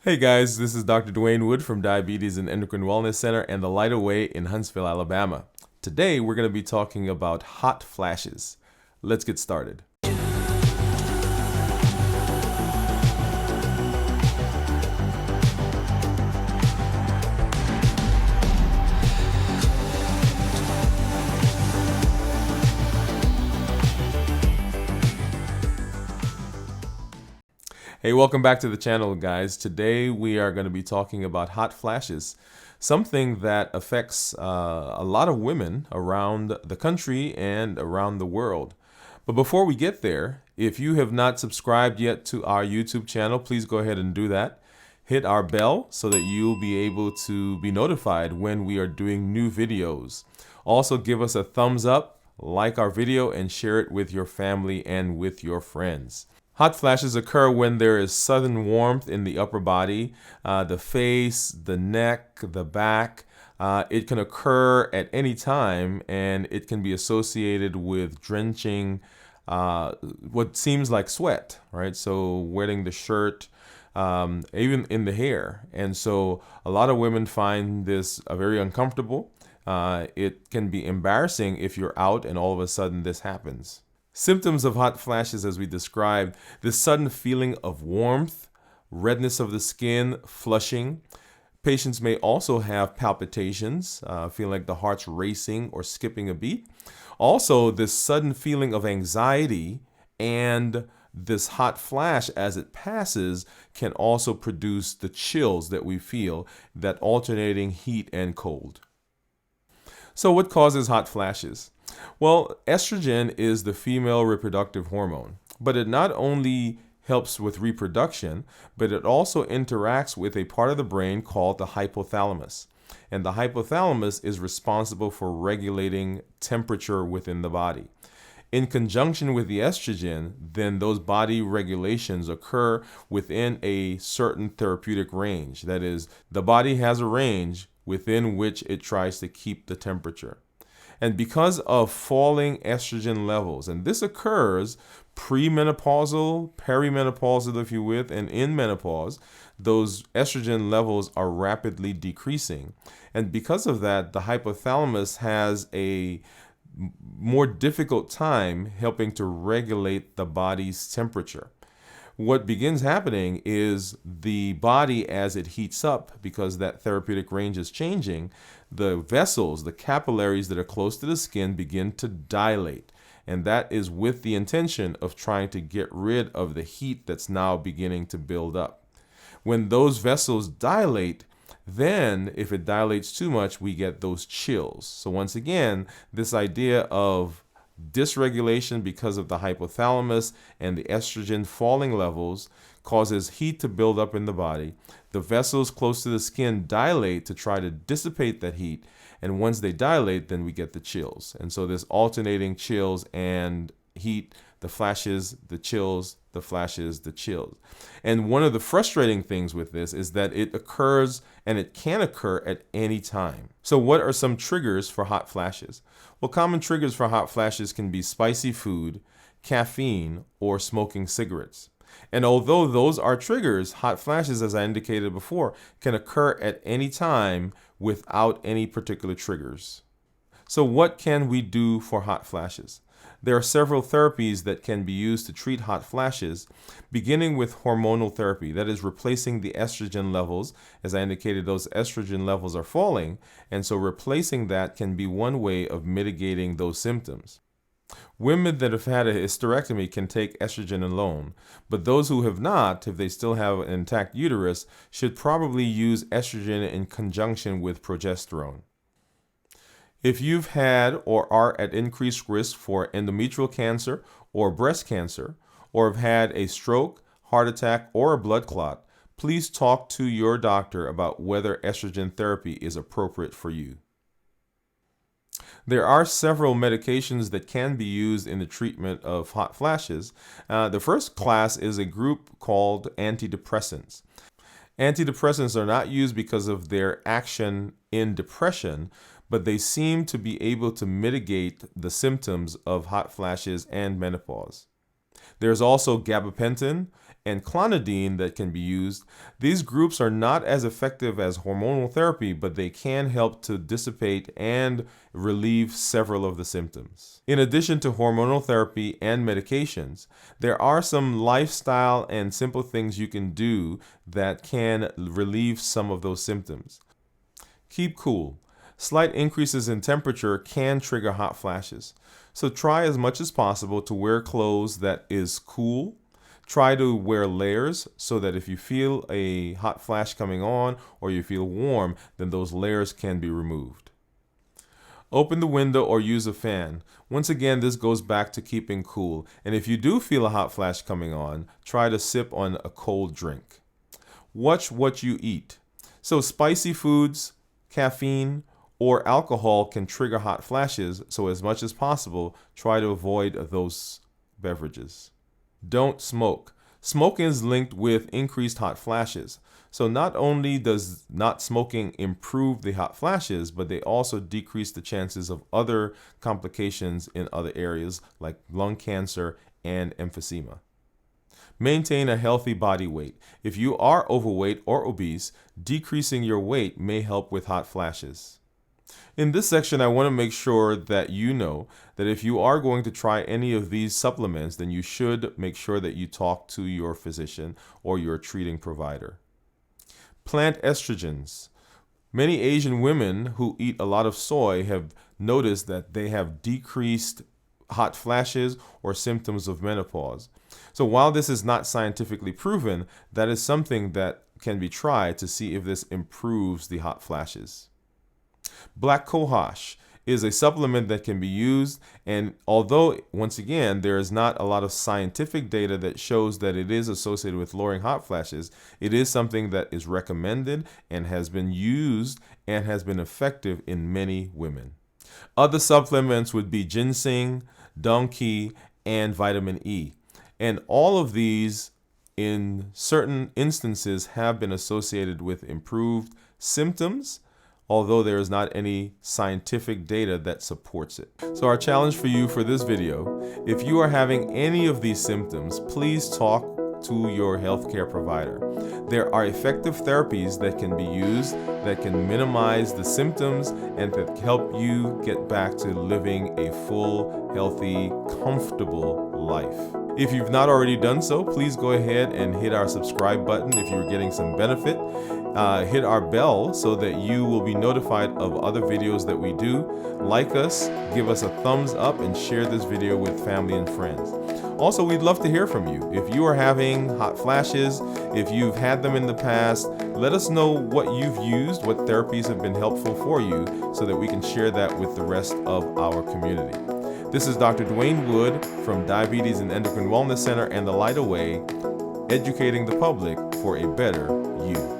Hey guys, this is Dr. Dwain Woode from Diabetes and Endocrine Wellness Center and the Light Away in Huntsville, Alabama. Today we're going to be talking about hot flashes. Let's get started. Hey, welcome back to the channel, guys. Today we are going to be talking about hot flashes, something that affects a lot of women around the country and around the world. But before we get there, if you have not subscribed yet to our YouTube channel, please go ahead and do that. Hit our bell so that you'll be able to be notified when we are doing new videos. Also, give us a thumbs up, like our video, and share it with your family and with your friends. Hot flashes occur when there is sudden warmth in the upper body, the face, the neck, the back. It can occur at any time, and it can be associated with drenching what seems like sweat, right? So wetting the shirt, even in the hair. And so a lot of women find this very uncomfortable. It can be embarrassing if you're out and all of a sudden this happens. Symptoms of hot flashes, as we described, this sudden feeling of warmth, redness of the skin, flushing. Patients may also have palpitations, feeling like the heart's racing or skipping a beat. Also, this sudden feeling of anxiety and this hot flash as it passes can also produce the chills that we feel, that alternating heat and cold. So what causes hot flashes? Well, estrogen is the female reproductive hormone, but it not only helps with reproduction, but it also interacts with a part of the brain called the hypothalamus. And the hypothalamus is responsible for regulating temperature within the body. In conjunction with the estrogen, then those body regulations occur within a certain therapeutic range. That is, the body has a range within which it tries to keep the temperature. And because of falling estrogen levels, and this occurs premenopausal, perimenopausal, if you will, and in menopause, those estrogen levels are rapidly decreasing. And because of that, the hypothalamus has a more difficult time helping to regulate the body's temperature. What begins happening is the body, as it heats up, because that therapeutic range is changing, the vessels, the capillaries that are close to the skin begin to dilate. And that is with the intention of trying to get rid of the heat that's now beginning to build up. When those vessels dilate, then if it dilates too much, we get those chills. So once again, this idea of dysregulation because of the hypothalamus and the estrogen falling levels causes heat to build up in the body. The vessels close to the skin dilate to try to dissipate that heat. And once they dilate, then we get the chills. And so there's alternating chills and heat, the flashes, the chills, the flashes, the chills. And one of the frustrating things with this is that it occurs and it can occur at any time. So what are some triggers for hot flashes? Well, common triggers for hot flashes can be spicy food, caffeine, or smoking cigarettes. And although those are triggers, hot flashes, as I indicated before, can occur at any time without any particular triggers. So what can we do for hot flashes? There are several therapies that can be used to treat hot flashes, beginning with hormonal therapy, that is replacing the estrogen levels. As I indicated, those estrogen levels are falling, and so replacing that can be one way of mitigating those symptoms. Women that have had a hysterectomy can take estrogen alone, but those who have not, if they still have an intact uterus, should probably use estrogen in conjunction with progesterone. If you've had or are at increased risk for endometrial cancer or breast cancer, or have had a stroke, heart attack, or a blood clot, please talk to your doctor about whether estrogen therapy is appropriate for you. There are several medications that can be used in the treatment of hot flashes. The first class is a group called antidepressants. Antidepressants are not used because of their action in depression, but they seem to be able to mitigate the symptoms of hot flashes and menopause. There's also gabapentin and clonidine that can be used. These groups are not as effective as hormonal therapy, but they can help to dissipate and relieve several of the symptoms. In addition to hormonal therapy and medications, there are some lifestyle and simple things you can do that can relieve some of those symptoms. Keep cool. Slight increases in temperature can trigger hot flashes. So try as much as possible to wear clothes that is cool. Try to wear layers so that if you feel a hot flash coming on or you feel warm, then those layers can be removed. Open the window or use a fan. Once again, this goes back to keeping cool. And if you do feel a hot flash coming on, try to sip on a cold drink. Watch what you eat. So spicy foods, caffeine, or alcohol can trigger hot flashes, so as much as possible, try to avoid those beverages. Don't smoke. Smoking is linked with increased hot flashes. So not only does not smoking improve the hot flashes, but they also decrease the chances of other complications in other areas like lung cancer and emphysema. Maintain a healthy body weight. If you are overweight or obese, decreasing your weight may help with hot flashes. In this section, I want to make sure that you know that if you are going to try any of these supplements, then you should make sure that you talk to your physician or your treating provider. Plant estrogens. Many Asian women who eat a lot of soy have noticed that they have decreased hot flashes or symptoms of menopause. So while this is not scientifically proven, that is something that can be tried to see if this improves the hot flashes. Black cohosh is a supplement that can be used, and although, once again, there is not a lot of scientific data that shows that it is associated with lowering hot flashes, it is something that is recommended and has been used and has been effective in many women. Other supplements would be ginseng, donkey, and vitamin E. And all of these, in certain instances, have been associated with improved symptoms, although there is not any scientific data that supports it. So our challenge for you for this video, if you are having any of these symptoms, please talk to your healthcare provider. There are effective therapies that can be used that can minimize the symptoms and that help you get back to living a full, healthy, comfortable life. If you've not already done so, please go ahead and hit our subscribe button if you're getting some benefit. Hit our bell so that you will be notified of other videos that we do. Like us, give us a thumbs up, and share this video with family and friends. Also, we'd love to hear from you. If you are having hot flashes, if you've had them in the past, let us know what you've used, what therapies have been helpful for you, so that we can share that with the rest of our community. This is Dr. Dwain Woode from Diabetes and Endocrine Wellness Center and The Light Away, educating the public for a better you.